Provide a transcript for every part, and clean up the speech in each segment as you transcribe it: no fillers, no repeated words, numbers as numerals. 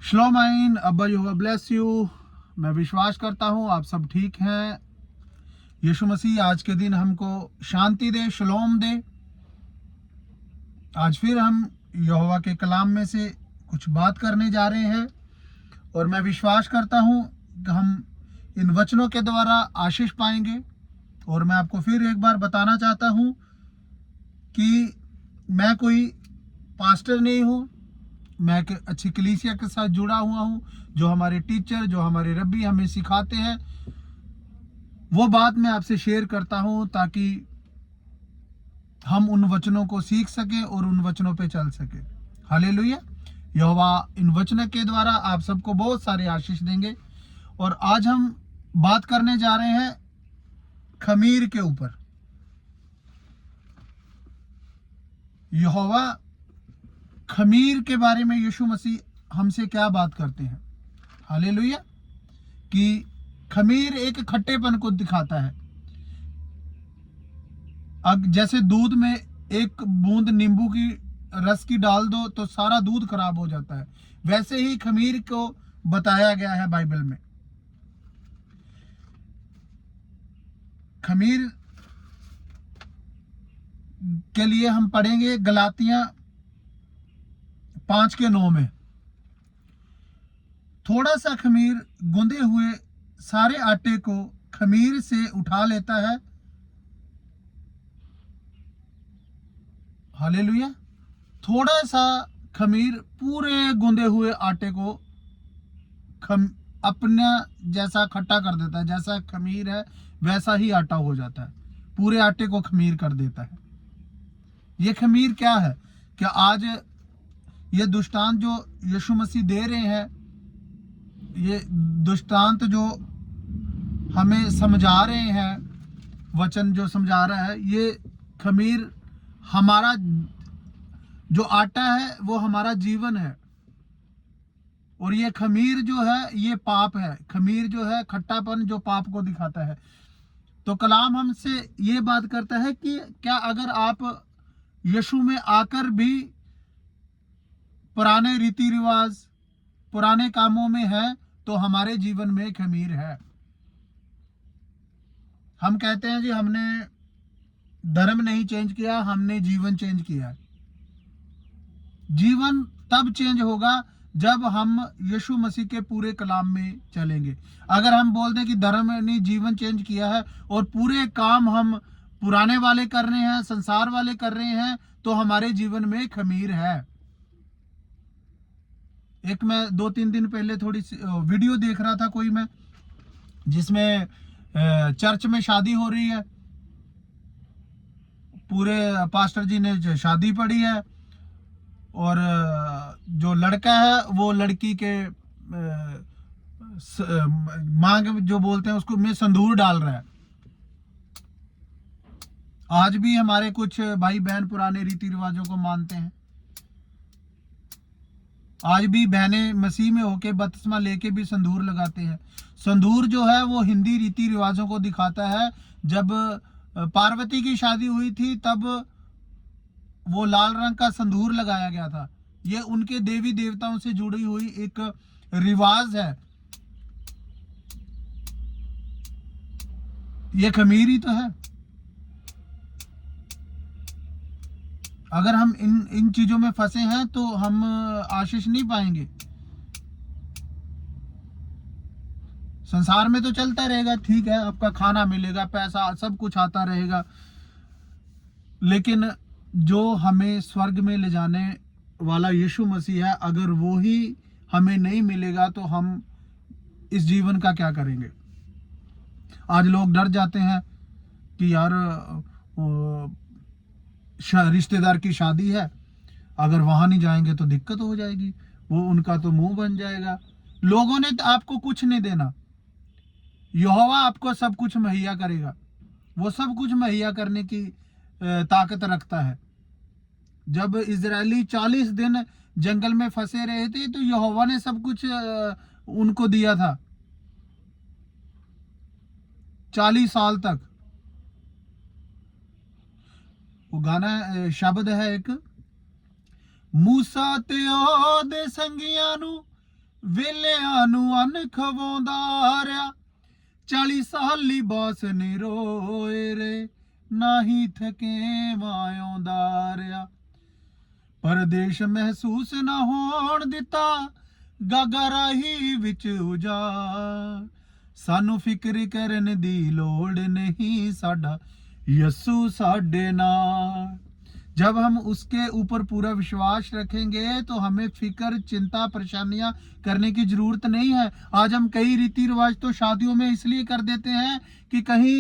शलोम आइन, अब्बा यहोवा bless you. मैं विश्वास करता हूँ आप सब ठीक हैं। यीशु मसीह आज के दिन हमको शांति दे, शलोम दे। आज फिर हम यहोवा के कलाम में से कुछ बात करने जा रहे हैं और मैं विश्वास करता हूँ कि हम इन वचनों के द्वारा आशीष पाएंगे। और मैं आपको फिर एक बार बताना चाहता हूँ कि मैं कोई पास्टर नहीं हूँ, मैं एक अच्छी कलीसिया के साथ जुड़ा हुआ हूँ। जो हमारे टीचर, जो हमारे रब्बी हमें सिखाते हैं, वो बात मैं आपसे शेयर करता हूँ ताकि हम उन वचनों को सीख सकें और उन वचनों पे चल सके। हालेलुया। यहोवा इन वचनों के द्वारा आप सबको बहुत सारे आशीष देंगे। और आज हम बात करने जा रहे हैं खमीर के ऊपर। यहोवा खमीर के बारे में यीशु मसीह हमसे क्या बात करते हैं। हालेलुया। कि खमीर एक खट्टेपन को दिखाता है। अब जैसे दूध में एक बूंद नींबू की रस की डाल दो तो सारा दूध खराब हो जाता है, वैसे ही खमीर को बताया गया है बाइबल में। खमीर के लिए हम पढ़ेंगे गलातियां 5:9 में। थोड़ा सा खमीर गूंदे हुए सारे आटे को खमीर से उठा लेता है। हालेलुया। थोड़ा सा खमीर पूरे गूंदे हुए आटे को अपना जैसा खट्टा कर देता है। जैसा खमीर है वैसा ही आटा हो जाता है, पूरे आटे को खमीर कर देता है। ये खमीर क्या है? क्या आज ये दृष्टांत जो यीशु मसीह दे रहे हैं, ये दृष्टांत जो हमें समझा रहे हैं, वचन जो समझा रहा है, ये खमीर हमारा जो आटा है वो हमारा जीवन है। और ये खमीर जो है ये पाप है। खमीर जो है खट्टापन जो पाप को दिखाता है। तो कलाम हमसे ये बात करता है कि क्या अगर आप यीशु में आकर भी पुराने रीति रिवाज, पुराने कामों में है तो हमारे जीवन में खमीर है। हम कहते हैं जी हमने धर्म नहीं चेंज किया, हमने जीवन चेंज किया। जीवन तब चेंज होगा जब हम यीशु मसीह के पूरे कलाम में चलेंगे। अगर हम बोल दें कि धर्म ने जीवन चेंज किया है और पूरे काम हम पुराने वाले कर रहे हैं, संसार वाले कर रहे हैं, तो हमारे जीवन में खमीर है। एक मैं 2-3 दिन पहले थोड़ी सी वीडियो देख रहा था कोई मैं, जिसमें चर्च में शादी हो रही है। पूरे पास्टर जी ने शादी पढ़ी है और जो लड़का है वो लड़की के मांग जो बोलते हैं उसको में संदूर डाल रहा है। आज भी हमारे कुछ भाई बहन पुराने रीति रिवाजों को मानते हैं। आज भी बहनें मसीह में होके बपतिस्मा लेके भी संदूर लगाते हैं। संदूर जो है वो हिंदी रीति रिवाजों को दिखाता है। जब पार्वती की शादी हुई थी तब वो लाल रंग का संदूर लगाया गया था। ये उनके देवी देवताओं से जुड़ी हुई एक रिवाज है। ये खमीर ही तो है। अगर हम इन चीजों में फंसे हैं तो हम आशीष नहीं पाएंगे। संसार में तो चलता रहेगा, ठीक है, आपका खाना मिलेगा, पैसा सब कुछ आता रहेगा, लेकिन जो हमें स्वर्ग में ले जाने वाला यीशु मसीह है, अगर वो ही हमें नहीं मिलेगा तो हम इस जीवन का क्या करेंगे। आज लोग डर जाते हैं कि यार रिश्तेदार की शादी है, अगर वहां नहीं जाएंगे तो दिक्कत हो जाएगी, वो उनका तो मुंह बन जाएगा। लोगों ने आपको कुछ नहीं देना, यहोवा आपको सब कुछ मुहैया करेगा। वो सब कुछ मुहैया करने की ताकत रखता है। जब इजरायली 40 दिन जंगल में फंसे रहे थे तो यहोवा ने सब कुछ उनको दिया था 40 साल तक। वो गाना शब्द है एक, मूसा ते दे संगियां नू ਵੇਲਿਆਂ ਨੂੰ ਅੰਨ ਖਵਾਉਂਦਾ ਰਿਆ 40 ਸਾਲ ਲਿਬਾਸ ਨੀ ਰੋਏ ਰੇ ਨਾਹੀ ਥਕੇਵਾਂ ਆਉਂਦਾ ਰਿਆ ਪਰਦੇਸ਼ ਮਹਿਸੂਸ ਨਾ ਹੋਣ ਦਿੱਤਾ ਗਾਗਾ ਰਾਹੀ ਵਿੱਚ ਉਜਾੜ ਸਾਨੂੰ ਫਿਕਰ ਕਰਨ ਦੀ ਲੋੜ ਨਹੀਂ ਸਾਡਾ यसू साडे नाल जब हम उसके ऊपर पूरा विश्वास रखेंगे तो हमें फिक्र चिंता परेशानियां करने की जरूरत नहीं है। आज हम कई रीति रिवाज तो शादियों में इसलिए कर देते हैं कि कहीं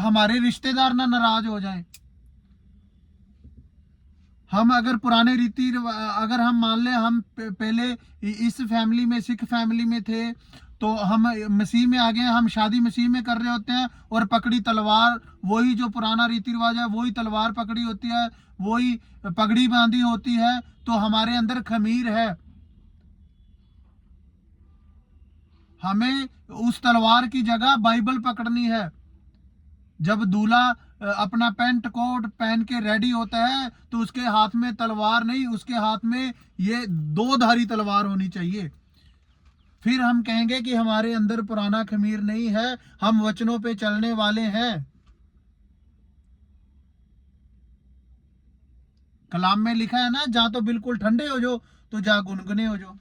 हमारे रिश्तेदार ना नाराज हो जाएं। हम अगर पुराने रीति अगर हम मान ले हम पहले इस फैमिली में सिख फैमिली में थे तो हम मसीह में आ गए, हम शादी मसीह में कर रहे होते हैं और पकड़ी तलवार, वही जो पुराना रीति रिवाज है वही तलवार पकड़ी होती है, वही पगड़ी बांधी होती है, तो हमारे अंदर खमीर है। हमें उस तलवार की जगह बाइबल पकड़नी है। जब दूल्हा अपना पैंट कोट पहन के रेडी होता है तो उसके हाथ में तलवार नहीं, उसके हाथ में ये 2 धारी तलवार होनी चाहिए। फिर हम कहेंगे कि हमारे अंदर पुराना खमीर नहीं है, हम वचनों पे चलने वाले हैं। कलाम में लिखा है ना, जा तो बिल्कुल ठंडे हो जाओ तो जा गुनगुने हो जाओ।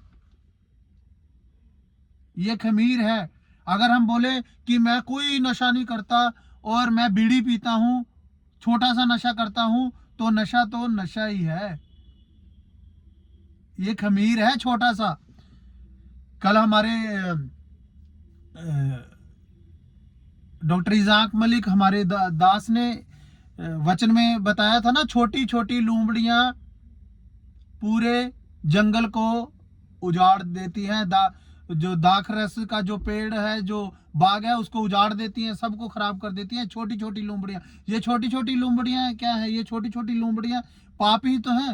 ये खमीर है। अगर हम बोले कि मैं कोई नशा नहीं करता और मैं बीड़ी पीता हूं, छोटा सा नशा करता हूं, तो नशा ही है। ये खमीर है छोटा सा। कल हमारे डॉक्टर इजाक मलिक हमारे दास ने वचन में बताया था ना, छोटी छोटी लूमड़ियां पूरे जंगल को उजाड़ देती हैं। जो दाखरस का जो पेड़ है, जो बाग है, उसको उजाड़ देती हैं, सबको खराब कर देती हैं छोटी छोटी लूमड़ियां। ये छोटी छोटी लूमड़ियां क्या है? ये छोटी छोटी लूमड़ियां पाप ही तो है।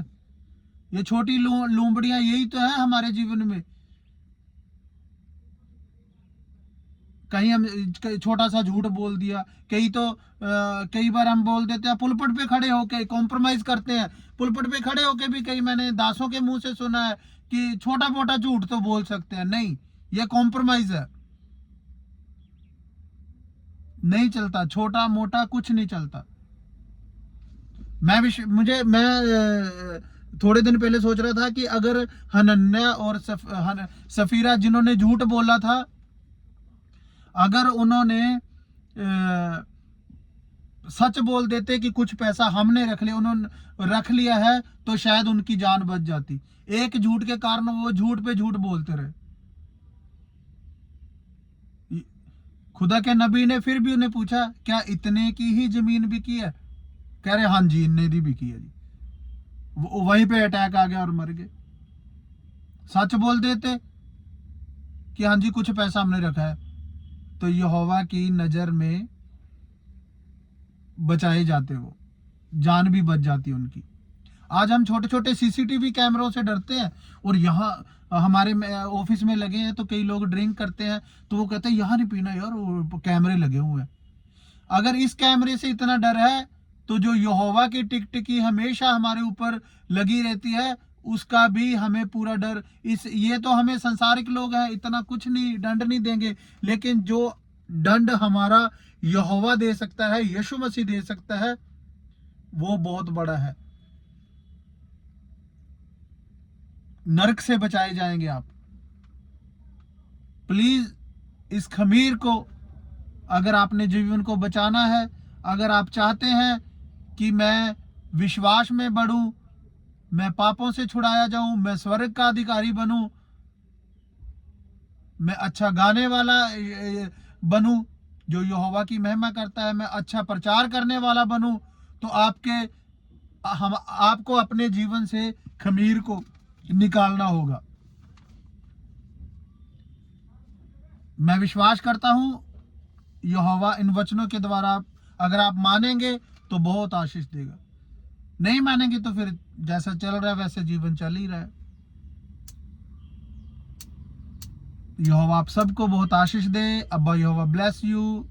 ये छोटी लूमड़ियां यही तो है हमारे जीवन में। कहीं हम छोटा सा झूठ बोल दिया, कई बार हम बोल देते हैं, पुलपट पे खड़े होके कॉम्प्रोमाइज करते हैं। पुलपट पे खड़े होके भी कई मैंने दासों के मुंह से सुना है कि छोटा मोटा झूठ तो बोल सकते हैं। नहीं, ये कॉम्प्रोमाइज है, नहीं चलता, छोटा मोटा कुछ नहीं चलता। मैं थोड़े दिन पहले सोच रहा था कि अगर हनन्या और सफीरा जिन्होंने झूठ बोला था, अगर उन्होंने सच बोल देते कि कुछ पैसा हमने रख लिया, उन्होंने रख लिया है, तो शायद उनकी जान बच जाती। एक झूठ के कारण वो झूठ पे झूठ बोलते रहे। खुदा के नबी ने फिर भी उन्हें पूछा, क्या इतने की ही जमीन बिकी है? कह रहे हाँ जी, इतने दी बिकी है जी। वहीं पे अटैक आ गया और मर गए। सच बोल देते कि हाँ जी कुछ पैसा हमने रखा है, तो यहोवा की नजर में बचाए जाते, वो जान भी बच जाती उनकी। आज हम छोटे छोटे सीसीटीवी कैमरों से डरते हैं, और यहाँ हमारे ऑफिस में लगे हैं तो कई लोग ड्रिंक करते हैं, तो वो कहते हैं यहाँ नहीं पीना यार, वो कैमरे लगे हुए हैं। अगर इस कैमरे से इतना डर है, तो जो यहोवा की टिकटिकी हमेशा हमारे ऊपर लगी रहती है, उसका भी हमें पूरा डर। ये तो हमें संसारिक लोग हैं, इतना कुछ नहीं, दंड नहीं देंगे, लेकिन जो दंड हमारा यहोवा दे सकता है, यीशु मसीह दे सकता है, वो बहुत बड़ा है। नरक से बचाए जाएंगे आप। प्लीज इस खमीर को, अगर आपने जीवन को बचाना है, अगर आप चाहते हैं कि मैं विश्वास में बढ़ूं, मैं पापों से छुड़ाया जाऊं, मैं स्वर्ग का अधिकारी बनूं, मैं अच्छा गाने वाला बनूं जो यहोवा की महिमा करता है, मैं अच्छा प्रचार करने वाला बनूं, तो आपको अपने जीवन से खमीर को निकालना होगा। मैं विश्वास करता हूं यहोवा इन वचनों के द्वारा अगर आप मानेंगे तो बहुत आशीष देगा, नहीं मानेंगे तो फिर जैसा चल रहा है वैसे जीवन चल ही रहा है। यहोवा आप सबको बहुत आशीष दे। अब्बा यहोवा ब्लेस यू।